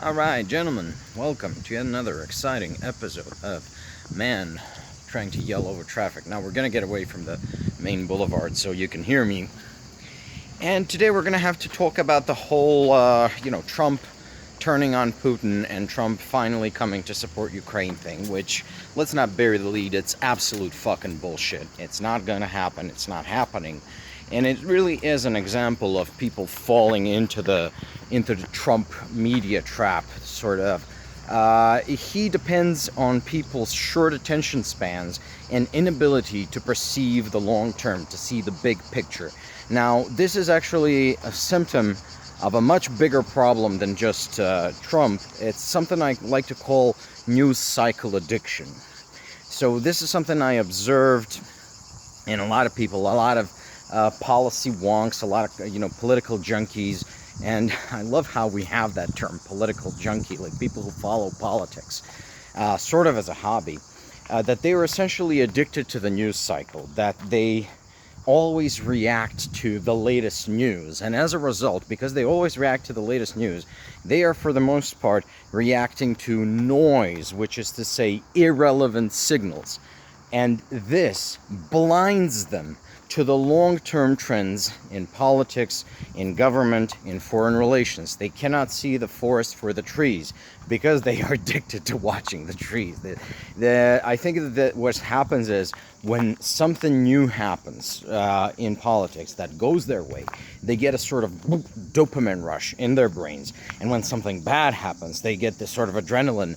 Alright, gentlemen, welcome to yet another exciting episode of Man Trying to Yell Over Traffic. Now, we're going to get away from the main boulevard so you can hear me. And today we're going to have to talk about the whole, Trump turning on Putin and Trump finally coming to support Ukraine thing, which, let's not bury the lead, it's absolute fucking bullshit. It's not going to happen. It's not happening. And it really is an example of people falling into the Trump media trap, sort of. He depends on people's short attention spans and inability to perceive the long term, to see the big picture. Now, this is actually a symptom of a much bigger problem than just Trump. It's something I like to call news cycle addiction. So this is something I observed in a lot of people, a lot of policy wonks, a lot of political junkies, and I love how we have that term, political junkie, like people who follow politics, sort of as a hobby, that they are essentially addicted to the news cycle, that they always react to the latest news, and as a result, because they always react to the latest news, they are for the most part reacting to noise, which is to say irrelevant signals, and this blinds them to the long-term trends in politics, in government, in foreign relations. They cannot see the forest for the trees because they are addicted to watching the trees. I think that what happens is when something new happens in politics that goes their way, they get a sort of dopamine rush in their brains. And when something bad happens, they get this sort of adrenaline,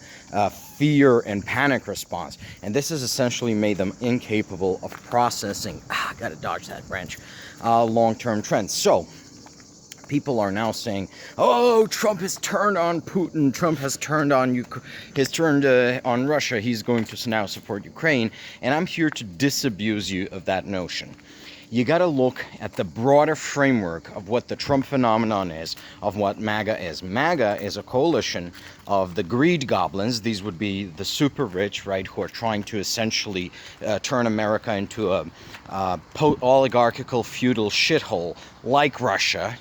fear and panic response. And this has essentially made them incapable of processing, gotta dodge that branch, long-term trends. So, people are now saying, "Oh, Trump has turned on Putin. Trump has turned on on Russia. He's going to now support Ukraine." And I'm here to disabuse you of that notion. You got to look at the broader framework of what the Trump phenomenon is, of what MAGA is. MAGA is a coalition of the greed goblins. These would be the super rich, right, who are trying to essentially turn America into a oligarchical feudal shithole like Russia,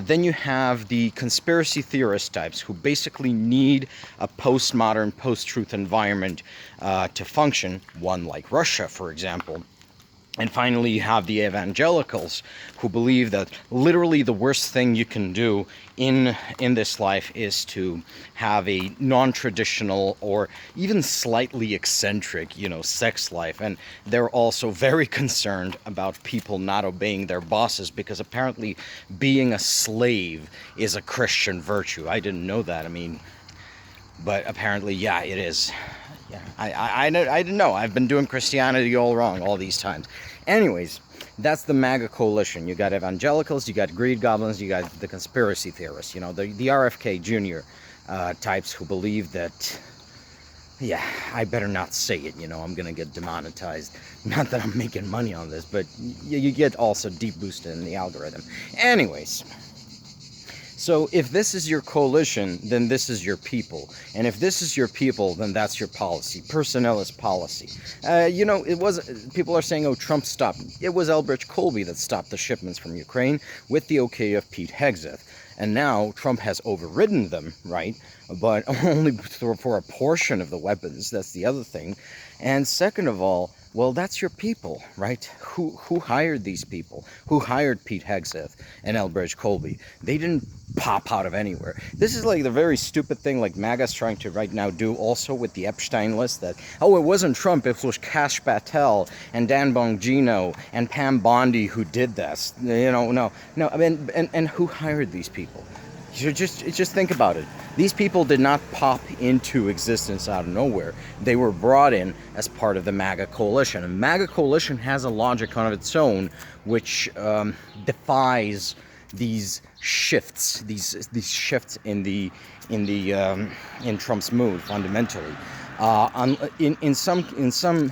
Then you have the conspiracy theorist types who basically need a postmodern, post-truth environment to function, one like Russia, for example. And finally, you have the evangelicals who believe that literally the worst thing you can do in this life is to have a non-traditional or even slightly eccentric, sex life. And they're also very concerned about people not obeying their bosses because apparently being a slave is a Christian virtue. I didn't know that. But apparently, yeah, it is. Yeah, I didn't know. I've been doing Christianity all wrong all these times. Anyways, that's the MAGA coalition. You got evangelicals, you got greed goblins, you got the conspiracy theorists, the RFK Jr. Types who believe that, I better not say it, I'm going to get demonetized. Not that I'm making money on this, but you get also deep boosted in the algorithm. Anyways. So if this is your coalition, then this is your people. And if this is your people, then that's your policy. Personnel is policy. People are saying, oh, Trump stopped. It was Elbridge Colby that stopped the shipments from Ukraine with the okay of Pete Hegseth. And now Trump has overridden them, right? But only for a portion of the weapons. That's the other thing. And second of all, well, that's your people, right? Who hired these people? Who hired Pete Hegseth and Elbridge Colby? They didn't pop out of anywhere. This is like the very stupid thing like MAGA's trying to right now do also with the Epstein list that, oh, it wasn't Trump, it was Kash Patel and Dan Bongino and Pam Bondi who did this. No. And who hired these people? Just think about it. These people did not pop into existence out of nowhere. They were brought in as part of the MAGA coalition. And MAGA coalition has a logic on its own, which defies these shifts, these shifts in Trump's mood fundamentally. In some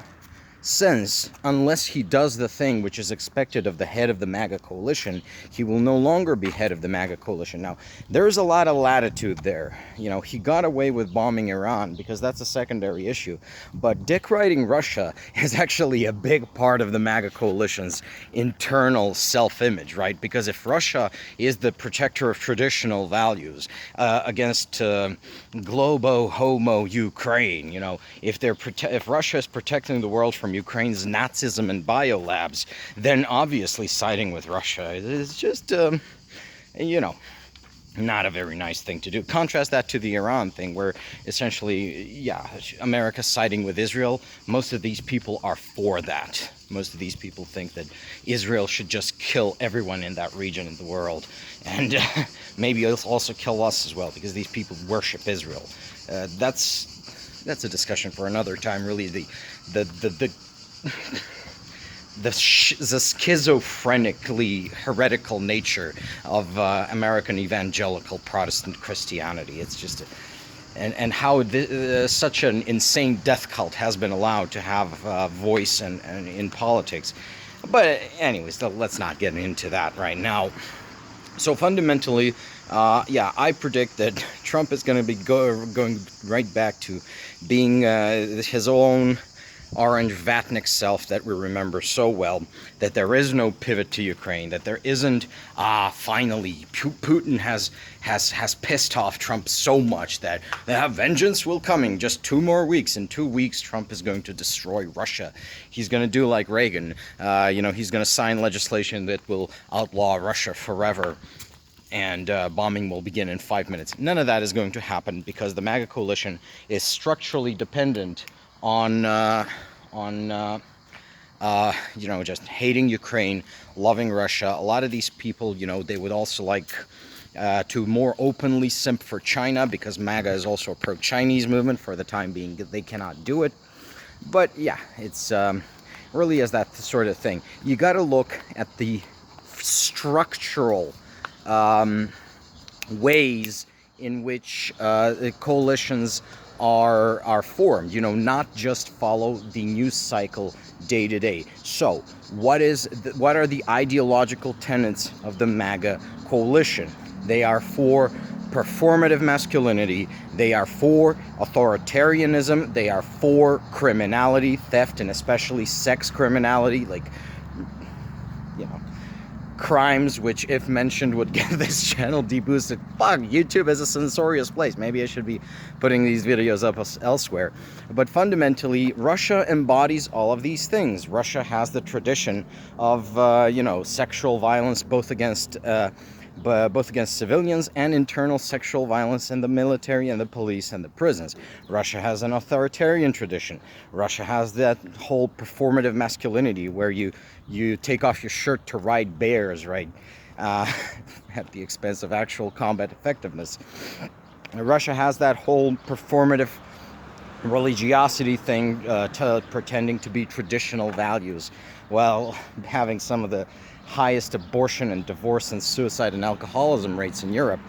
since unless he does the thing which is expected of the head of the MAGA coalition, he will no longer be head of the MAGA coalition. Now, there's a lot of latitude there. You know, he got away with bombing Iran because that's a secondary issue. But dick-riding Russia is actually a big part of the MAGA coalition's internal self-image, right? Because if Russia is the protector of traditional values against globo homo Ukraine, you know, if Russia is protecting the world from Ukraine's Nazism and biolabs, then obviously siding with Russia is just, you know, not a very nice thing to do. Contrast that to the Iran thing, where essentially, yeah, America siding with Israel. Most of these people are for that. Most of these people think that Israel should just kill everyone in that region in the world, and maybe also kill us as well, because these people worship Israel. That's a discussion for another time. Really, the schizophrenically heretical nature of American evangelical Protestant Christianity. It's just, and how such an insane death cult has been allowed to have voice and in politics. But anyways, let's not get into that right now. So fundamentally, yeah, I predict that Trump is going to be going right back to being his own orange Vatnik self that we remember so well, that there is no pivot to Ukraine, that there isn't, finally, Putin has pissed off Trump so much that vengeance will come in just 2 more weeks. In 2 weeks, Trump is going to destroy Russia. He's going to do like Reagan. You know, he's going to sign legislation that will outlaw Russia forever, and bombing will begin in 5 minutes. None of that is going to happen because the MAGA coalition is structurally dependent on you know, just hating Ukraine, loving Russia. A lot of these people, you know, they would also like to more openly simp for China, because MAGA is also a pro-Chinese movement. For the time being, they cannot do it. But yeah, it's really is that sort of thing. You got to look at the structural ways in which coalitions are formed, you know, not just follow the news cycle day to day. So what are the ideological tenets of the MAGA coalition? They are for performative masculinity, they are for authoritarianism, they are for criminality, theft, and especially sex criminality, like, you know, crimes which, if mentioned, would get this channel deboosted. Fuck, YouTube is a censorious place. Maybe I should be putting these videos up elsewhere. But fundamentally, Russia embodies all of these things. Russia has the tradition of, you know, sexual violence, both against civilians and internal sexual violence in the military and the police and the prisons. Russia has an authoritarian tradition. Russia has that whole performative masculinity where you take off your shirt to ride bears, right? At the expense of actual combat effectiveness. Russia has that whole performative religiosity thing, pretending to be traditional values, while having some of the highest abortion and divorce and suicide and alcoholism rates in Europe.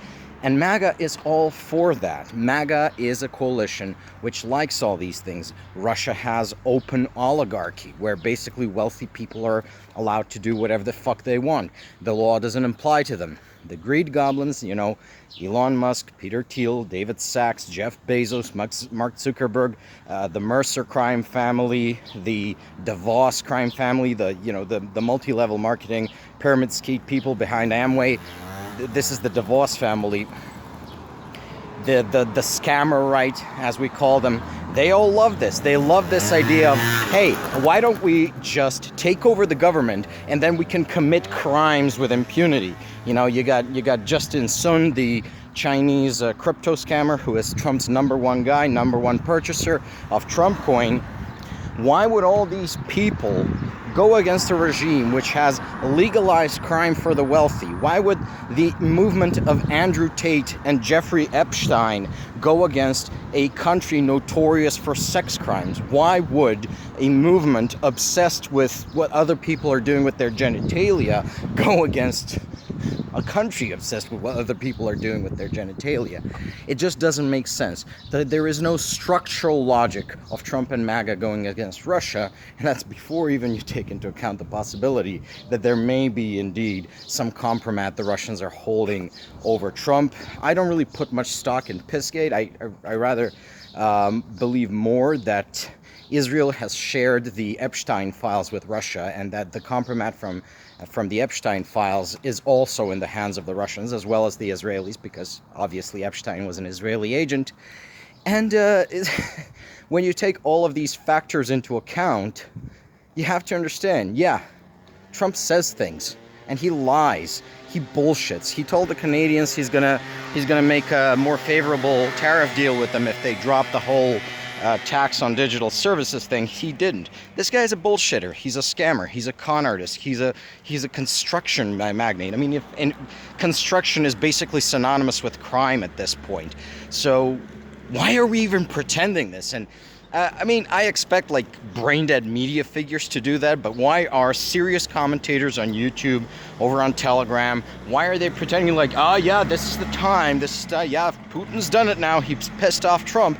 And MAGA is all for that. MAGA is a coalition which likes all these things. Russia has open oligarchy, where basically wealthy people are allowed to do whatever the fuck they want. The law doesn't apply to them. The greed goblins, you know, Elon Musk, Peter Thiel, David Sachs, Jeff Bezos, Mark Zuckerberg, the Mercer crime family, the DeVos crime family, the multi-level marketing pyramid scheme people behind Amway. This is the DeVos family. The scammer right, as we call them. They all love this. They love this idea of, hey, why don't we just take over the government and then we can commit crimes with impunity? You know, you got Justin Sun, the Chinese crypto scammer, who is Trump's number one guy, number one purchaser of Trump coin. Why would all these people go against a regime which has legalized crime for the wealthy? Why would the movement of Andrew Tate and Jeffrey Epstein go against a country notorious for sex crimes? Why would a movement obsessed with what other people are doing with their genitalia go against a country obsessed with what other people are doing with their genitalia. It just doesn't make sense. There is no structural logic of Trump and MAGA going against Russia, and that's before even you take into account the possibility that there may be indeed some compromat the Russians are holding over Trump. I don't really put much stock in Pissgate. I rather believe more that Israel has shared the Epstein files with Russia, and that the compromat from the Epstein files is also in the hands of the Russians as well as the Israelis, because obviously Epstein was an Israeli agent. And when you take all of these factors into account, you have to understand, yeah, Trump says things and he lies. He bullshits. He told the Canadians he's gonna make a more favorable tariff deal with them if they drop the whole tax on digital services thing. He didn't. This guy's a bullshitter. He's a scammer. He's a con artist. He's a construction magnate. I mean, construction is basically synonymous with crime at this point. So why are we even pretending this? And I mean, I expect like brain-dead media figures to do that, but why are serious commentators on YouTube, over on Telegram, why are they pretending like, oh yeah, this is the time, yeah, Putin's done it now, he's pissed off Trump?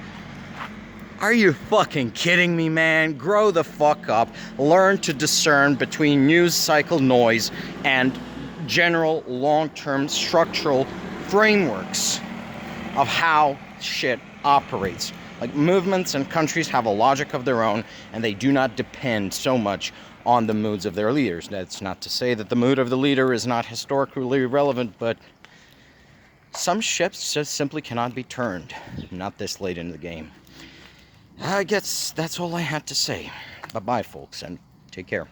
Are you fucking kidding me, man? Grow the fuck up. Learn to discern between news cycle noise and general long-term structural frameworks of how shit operates. Like, movements and countries have a logic of their own, and they do not depend so much on the moods of their leaders. That's not to say that the mood of the leader is not historically relevant, but some ships just simply cannot be turned. Not this late in the game. I guess that's all I had to say. Bye-bye, folks, and take care.